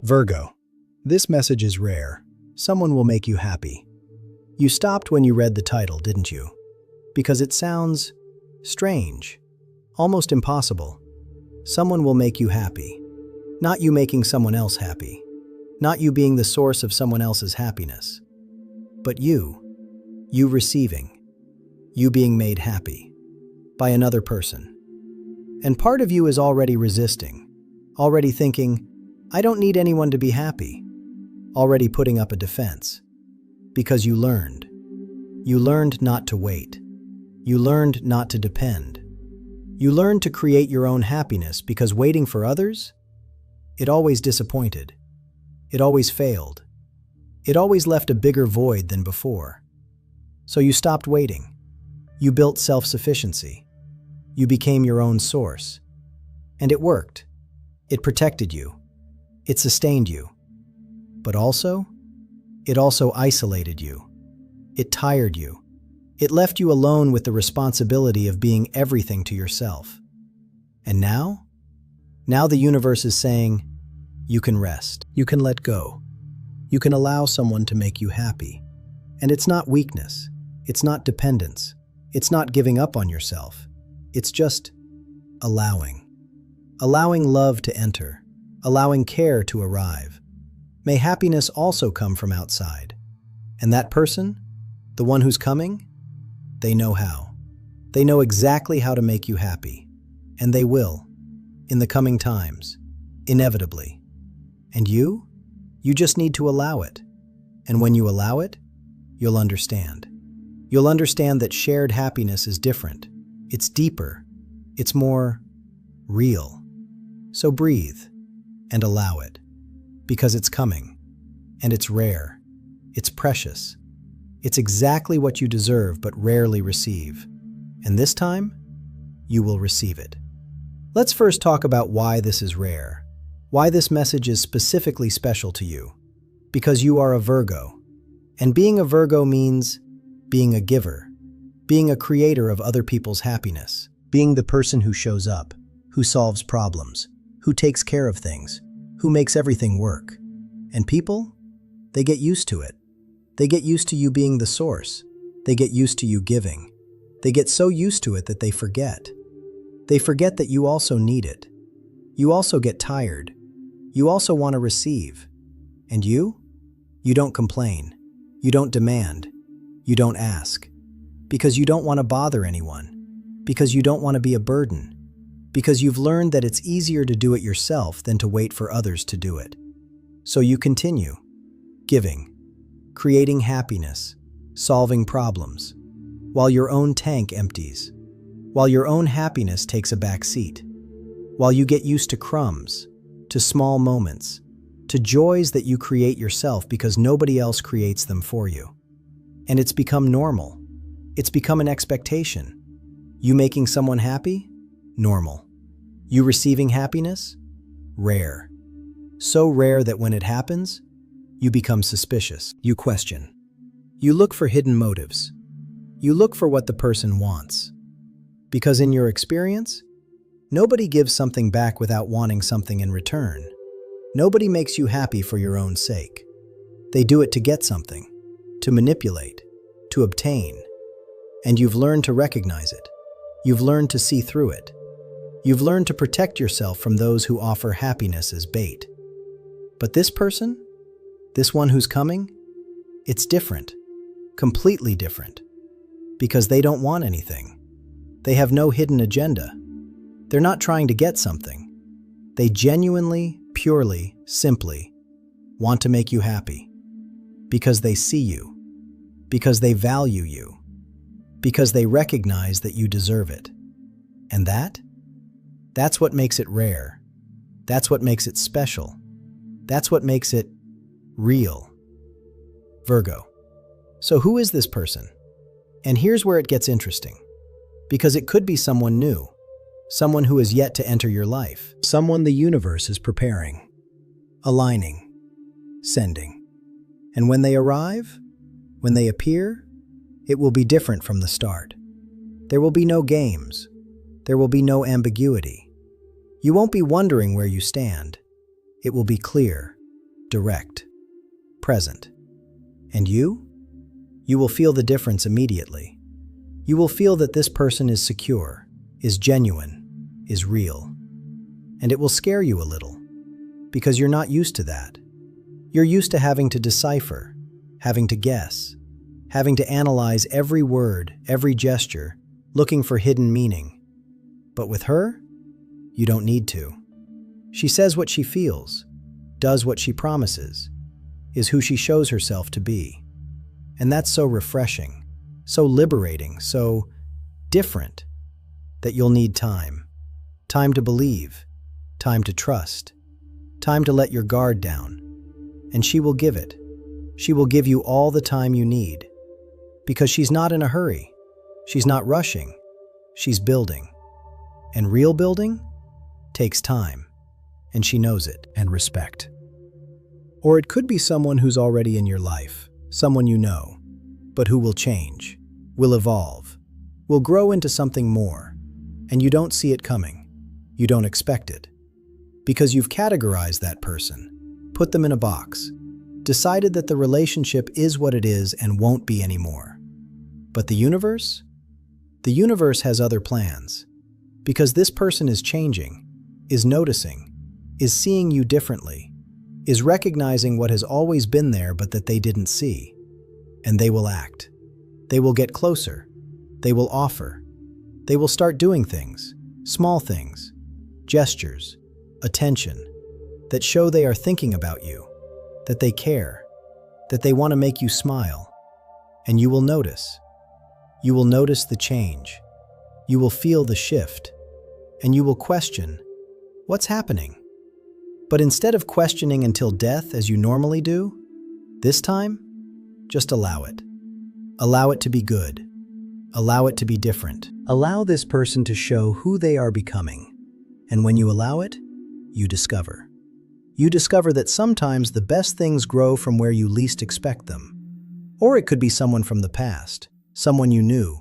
Virgo. This message is rare. Someone will make you happy. You stopped when you read the title, didn't you? Because it sounds strange, almost impossible. Someone will make you happy. Not you making someone else happy. Not you being the source of someone else's happiness. But you receiving. You being made happy by another person. And part of you is already resisting, already thinking, I don't need anyone to be happy, already putting up a defense. Because you learned. You learned not to wait. You learned not to depend. You learned to create your own happiness because waiting for others, it always disappointed. It always failed. It always left a bigger void than before. So you stopped waiting. You built self-sufficiency. You became your own source. And it worked. It protected you. It sustained you. But it also isolated you. It tired you. It left you alone with the responsibility of being everything to yourself. And now the universe is saying, you can rest. You can let go. You can allow someone to make you happy. And it's not weakness. It's not dependence. It's not giving up on yourself. It's just allowing. Allowing love to enter. Allowing care to arrive. May happiness also come from outside. And that person, the one who's coming, they know how. They know exactly how to make you happy. And they will, in the coming times, inevitably. And you just need to allow it. And when you allow it, you'll understand. You'll understand that shared happiness is different. It's deeper. It's more real. So breathe and allow it. Because it's coming. And it's rare. It's precious. It's exactly what you deserve but rarely receive. And this time, you will receive it. Let's first talk about why this is rare. Why this message is specifically special to you. Because you are a Virgo. And being a Virgo means being a giver. Being a creator of other people's happiness. Being the person who shows up, who solves problems, who takes care of things, who makes everything work. And people, they get used to it. They get used to you being the source. They get used to you giving. They get so used to it that they forget. They forget that you also need it. You also get tired. You also want to receive. And you don't complain. You don't demand. You don't ask. Because you don't want to bother anyone. Because you don't want to be a burden. Because you've learned that it's easier to do it yourself than to wait for others to do it. So you continue, giving, creating happiness, solving problems, while your own tank empties, while your own happiness takes a back seat, while you get used to crumbs, to small moments, to joys that you create yourself because nobody else creates them for you. And it's become normal. It's become an expectation. You making someone happy? Normal. You receiving happiness? Rare. So rare that when it happens, you become suspicious. You question. You look for hidden motives. You look for what the person wants. Because in your experience, nobody gives something back without wanting something in return. Nobody makes you happy for your own sake. They do it to get something, to manipulate, to obtain. And you've learned to recognize it. You've learned to see through it. You've learned to protect yourself from those who offer happiness as bait. But this person, this one who's coming, it's different, completely different. Because they don't want anything. They have no hidden agenda. They're not trying to get something. They genuinely, purely, simply want to make you happy. Because they see you. Because they value you. Because they recognize that you deserve it. And that's what makes it rare. That's what makes it special. That's what makes it real. Virgo. So who is this person? And here's where it gets interesting. Because it could be someone new. Someone who is yet to enter your life. Someone the universe is preparing. Aligning. Sending. And when they arrive, when they appear, it will be different from the start. There will be no games. There will be no ambiguity. You won't be wondering where you stand. It will be clear. direct, present. And you? You will feel the difference immediately. You will feel that this person is secure, is genuine, is real. And it will scare you a little, because you're not used to that. You're used to having to decipher, having to guess, having to analyze every word, every gesture, looking for hidden meaning. But with her, you don't need to. She says what she feels, does what she promises, is who she shows herself to be. And that's so refreshing, so liberating, so different, that you'll need time. Time to believe, time to trust, time to let your guard down. And she will give it. She will give you all the time you need. Because she's not in a hurry. She's not rushing. She's building. And real building takes time. And she knows it. And respect. Or it could be someone who's already in your life, someone you know, but who will change, will evolve, will grow into something more, and you don't see it coming. You don't expect it. Because you've categorized that person, put them in a box, decided that the relationship is what it is and won't be anymore. But the universe? The universe has other plans. Because this person is changing, is noticing, is seeing you differently, is recognizing what has always been there but that they didn't see. And they will act. They will get closer. They will offer. They will start doing things, small things, gestures, attention, that show they are thinking about you, that they care, that they want to make you smile. And you will notice. You will notice the change. You will feel the shift. And you will question, what's happening? But instead of questioning until death as you normally do, this time, just allow it. Allow it to be good. Allow it to be different. Allow this person to show who they are becoming. And when you allow it, you discover. You discover that sometimes the best things grow from where you least expect them. Or it could be someone from the past, someone you knew,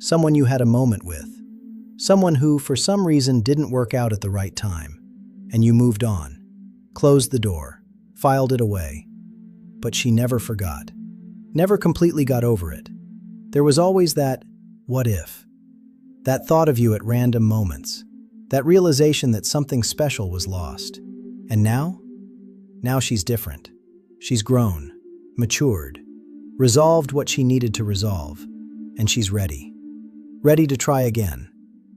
someone you had a moment with, someone who, for some reason, didn't work out at the right time, and you moved on. Closed the door, filed it away. But she never forgot, never completely got over it. There was always that, what if? That thought of you at random moments, that realization that something special was lost. And now? Now she's different. She's grown, matured, resolved what she needed to resolve, and she's ready. Ready to try again,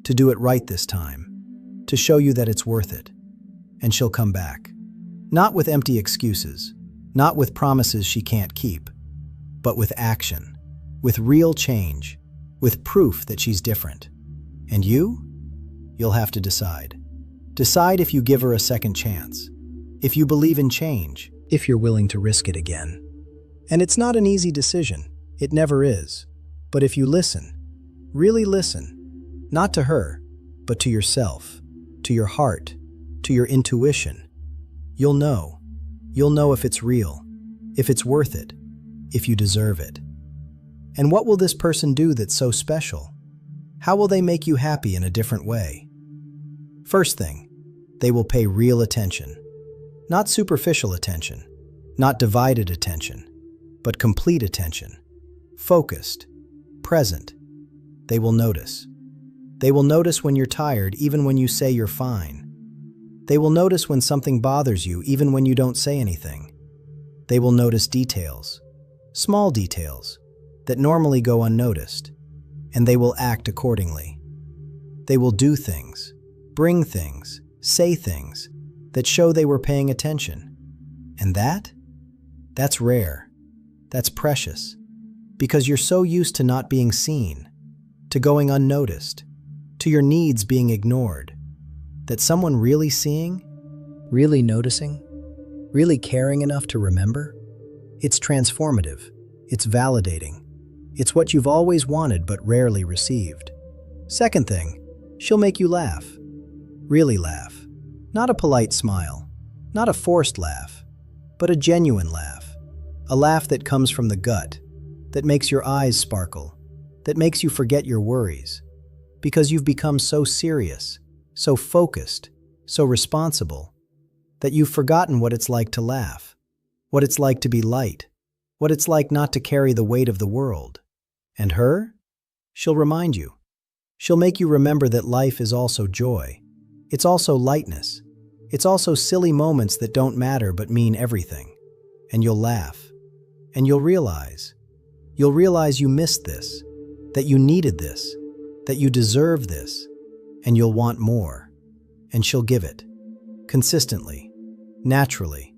to do it right this time, to show you that it's worth it. And she'll come back. Not with empty excuses, not with promises she can't keep, but with action, with real change, with proof that she's different. And you? You'll have to decide. Decide if you give her a second chance, if you believe in change, if you're willing to risk it again. And it's not an easy decision. It never is. But if you listen, really listen, not to her, but to yourself, to your heart, to your intuition, you'll know. You'll know if it's real, if it's worth it, if you deserve it. And what will this person do that's so special? How will they make you happy in a different way? First thing, they will pay real attention. Not superficial attention, not divided attention, but complete attention. Focused, present. They will notice. They will notice when you're tired even when you say you're fine. They will notice when something bothers you even when you don't say anything. They will notice details, small details, that normally go unnoticed, and they will act accordingly. They will do things, bring things, say things that show they were paying attention. And that's rare. That's precious. Because you're so used to not being seen, to going unnoticed, to your needs being ignored, that someone really seeing, really noticing, really caring enough to remember, it's transformative, it's validating, it's what you've always wanted but rarely received. Second thing, she'll make you laugh, really laugh. Not a polite smile, not a forced laugh, but a genuine laugh. A laugh that comes from the gut, that makes your eyes sparkle, that makes you forget your worries, because you've become so serious, so focused, so responsible, that you've forgotten what it's like to laugh. what it's like to be light, what it's like not to carry the weight of the world. And her? She'll remind you. She'll make you remember that life is also joy. It's also lightness. It's also silly moments that don't matter but mean everything. And you'll laugh. And you'll realize you missed this, that you needed this, that you deserve this, and you'll want more. And she'll give it. Consistently. Naturally.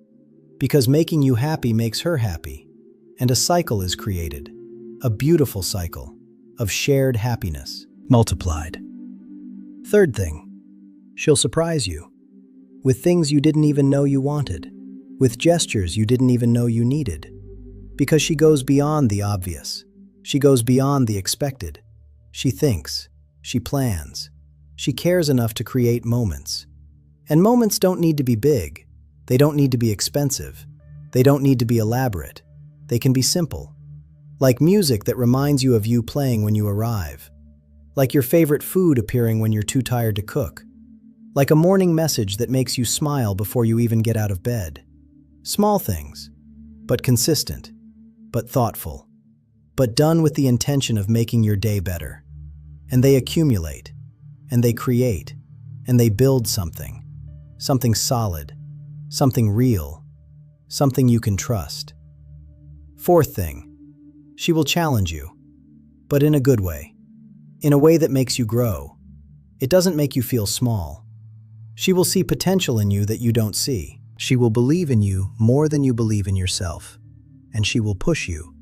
Because making you happy makes her happy. And a cycle is created. A beautiful cycle of shared happiness, multiplied. Third thing, she'll surprise you with things you didn't even know you wanted, with gestures you didn't even know you needed. Because she goes beyond the obvious. She goes beyond the expected. She thinks. She plans. She cares enough to create moments. And moments don't need to be big. They don't need to be expensive. They don't need to be elaborate. They can be simple. Like music that reminds you of you playing when you arrive. Like your favorite food appearing when you're too tired to cook. Like a morning message that makes you smile before you even get out of bed. Small things, but consistent, but thoughtful, but done with the intention of making your day better. And they accumulate, and they create, and they build something solid, something real, something you can trust. Fourth thing, she will challenge you, but in a good way, in a way that makes you grow. It doesn't make you feel small. She will see potential in you that you don't see. She will believe in you more than you believe in yourself, and she will push you,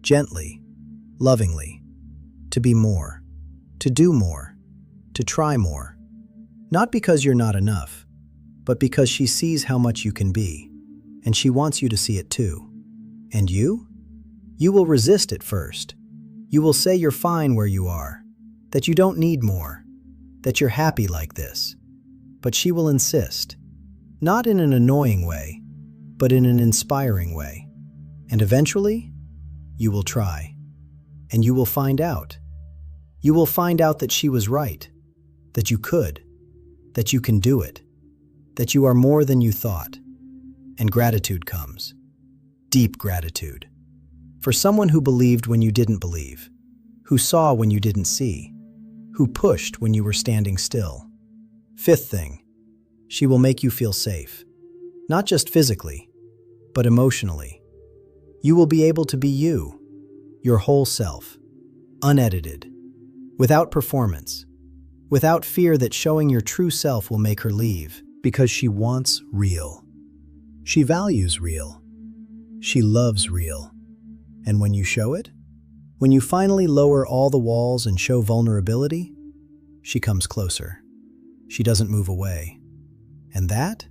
gently, lovingly, to be more, to do more, to try more. Not because you're not enough, but because she sees how much you can be, and she wants you to see it too. And you? You will resist at first. You will say you're fine where you are, that you don't need more, that you're happy like this. But she will insist, not in an annoying way, but in an inspiring way. And eventually, you will try, and you will find out. You will find out that she was right, that you could, that you can do it, that you are more than you thought. And gratitude comes. Deep gratitude. For someone who believed when you didn't believe, who saw when you didn't see, who pushed when you were standing still. Fifth thing, she will make you feel safe. Not just physically, but emotionally. You will be able to be you, your whole self, unedited, without performance, without fear that showing your true self will make her leave, because she wants real. She values real. She loves real. And when you show it, when you finally lower all the walls and show vulnerability, she comes closer. She doesn't move away. And that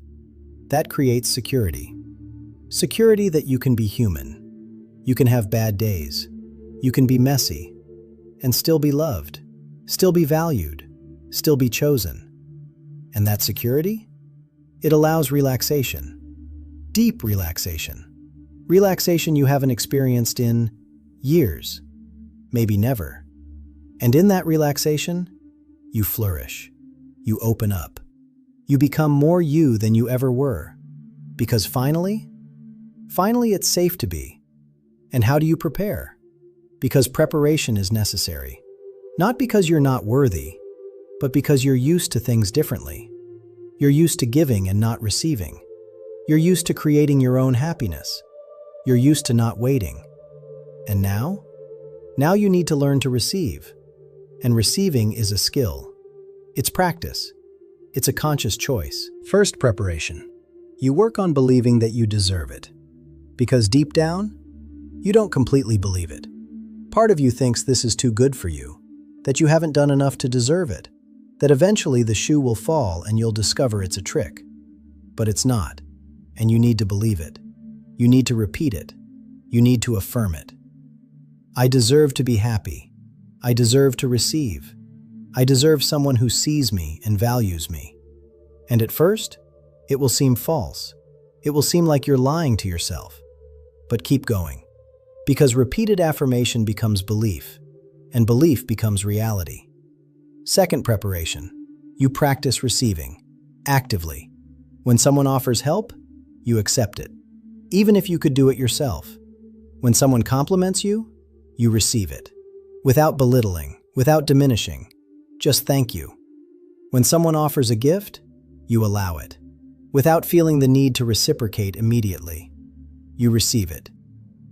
creates security. Security that you can be human. You can have bad days. You can be messy and still be loved, still be valued, still be chosen. And that security? It allows relaxation. Deep relaxation. Relaxation you haven't experienced in years, maybe never. And in that relaxation, you flourish. You open up. You become more you than you ever were. Because finally it's safe to be. And how do you prepare? Because preparation is necessary. Not because you're not worthy, but because you're used to things differently. You're used to giving and not receiving. You're used to creating your own happiness. You're used to not waiting. And now? Now you need to learn to receive. And receiving is a skill. It's practice. It's a conscious choice. First, preparation. You work on believing that you deserve it. Because deep down, you don't completely believe it. Part of you thinks this is too good for you, that you haven't done enough to deserve it, that eventually the shoe will fall and you'll discover it's a trick. But it's not, and you need to believe it. You need to repeat it. You need to affirm it. I deserve to be happy. I deserve to receive. I deserve someone who sees me and values me. And at first, it will seem false. It will seem like you're lying to yourself. But keep going. Because repeated affirmation becomes belief, and belief becomes reality. Second, preparation. You practice receiving, actively. When someone offers help, you accept it. even if you could do it yourself. When someone compliments you, you receive it. Without belittling, without diminishing, just thank you. When someone offers a gift, you allow it. Without feeling the need to reciprocate immediately, you receive it.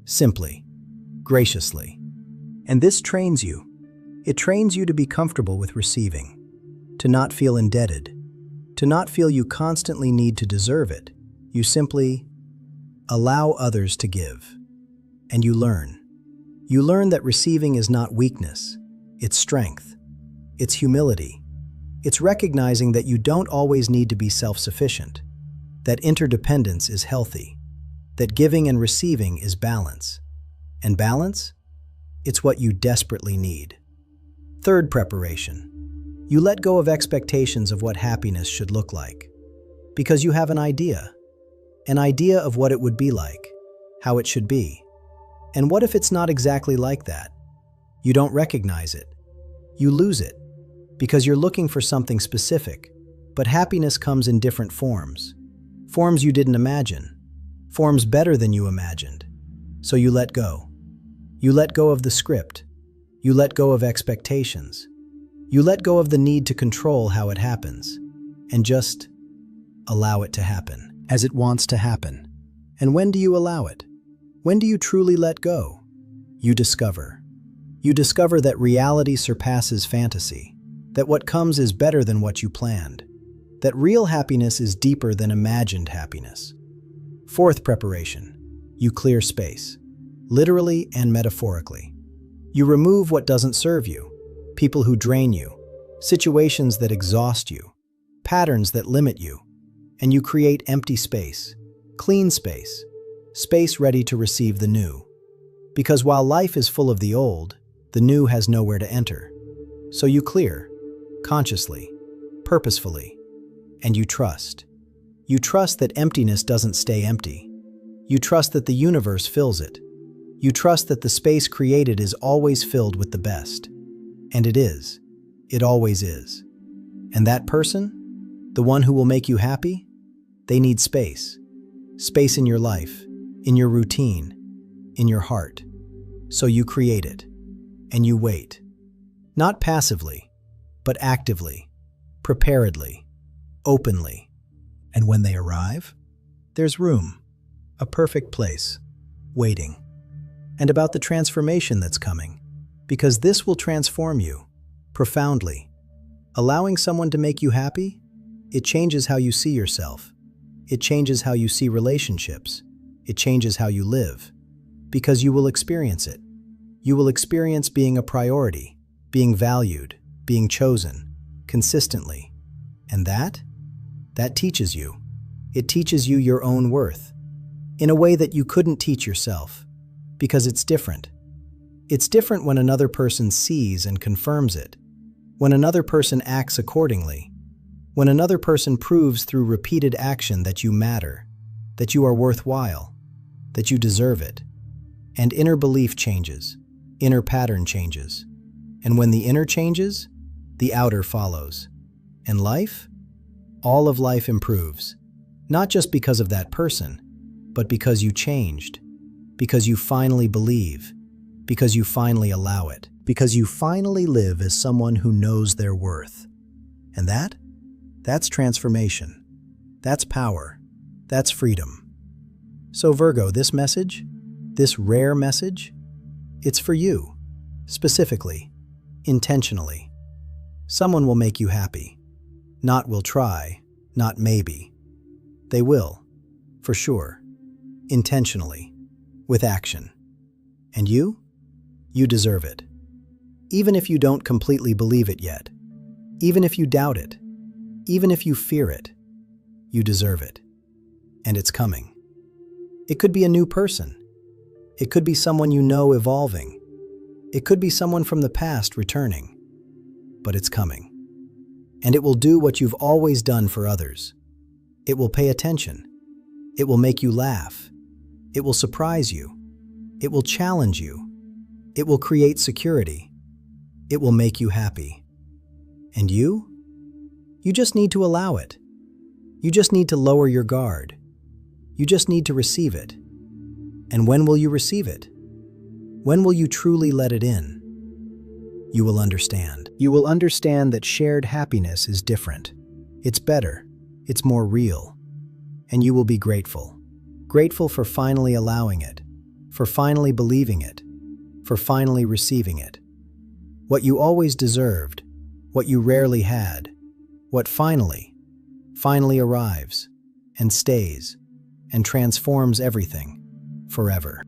Simply, graciously. And this trains you. It trains you to be comfortable with receiving, to not feel indebted, to not feel you constantly need to deserve it. You simply allow others to give. And you learn. You learn that receiving is not weakness, it's strength, it's humility. It's recognizing that you don't always need to be self-sufficient, that interdependence is healthy, that giving and receiving is balance. And balance? It's what you desperately need. Third preparation. You let go of expectations of what happiness should look like. Because you have an idea of what it would be like, how it should be. And what if it's not exactly like that? You don't recognize it. You lose it, because you're looking for something specific. But happiness comes in different forms. Forms you didn't imagine. Forms better than you imagined. So you let go. You let go of the script. You let go of expectations. You let go of the need to control how it happens. And just allow it to happen, as it wants to happen. And when do you allow it? When do you truly let go? You discover. You discover that reality surpasses fantasy, that what comes is better than what you planned, that real happiness is deeper than imagined happiness. Fourth preparation. You clear space, literally and metaphorically. You remove what doesn't serve you, people who drain you, situations that exhaust you, patterns that limit you, and you create empty space, clean space, space ready to receive the new. Because while life is full of the old, the new has nowhere to enter. So you clear, consciously, purposefully, and you trust. You trust that emptiness doesn't stay empty. You trust that the universe fills it. You trust that the space created is always filled with the best. And it is. It always is. And that person, the one who will make you happy, they need space. Space in your life, in your routine, in your heart. So you create it, and you wait. Not passively, but actively, preparedly, openly. And when they arrive, there's room, a perfect place, waiting. And about the transformation that's coming, because this will transform you, profoundly. Allowing someone to make you happy, it changes how you see yourself. It changes how you see relationships. It changes how you live, because you will experience it. You will experience being a priority, being valued, being chosen, consistently. And that teaches you. It teaches you your own worth, in a way that you couldn't teach yourself, because it's different. It's different when another person sees and confirms it, when another person acts accordingly, when another person proves through repeated action that you matter, that you are worthwhile, that you deserve it. And inner belief changes, inner pattern changes. And when the inner changes, the outer follows. And life? All of life improves, not just because of that person, but because you changed, because you finally believe, because you finally allow it, because you finally live as someone who knows their worth. And that's transformation. That's power. That's freedom. So Virgo, this message, this rare message, it's for you, specifically, intentionally. Someone will make you happy. Not will try, not maybe. They will, for sure, intentionally, with action. And you? You deserve it. Even if you don't completely believe it yet, even if you doubt it, even if you fear it, you deserve it. And it's coming. It could be a new person. It could be someone you know evolving. It could be someone from the past returning. But it's coming. And it will do what you've always done for others. It will pay attention. It will make you laugh. It will surprise you. It will challenge you. It will create security. It will make you happy. And you? You just need to allow it. You just need to lower your guard. You just need to receive it. And when will you receive it? When will you truly let it in? You will understand. You will understand that shared happiness is different. It's better. It's more real. And you will be grateful. Grateful for finally allowing it, for finally believing it, for finally receiving it. What you always deserved, what you rarely had, what finally arrives and stays and transforms everything forever.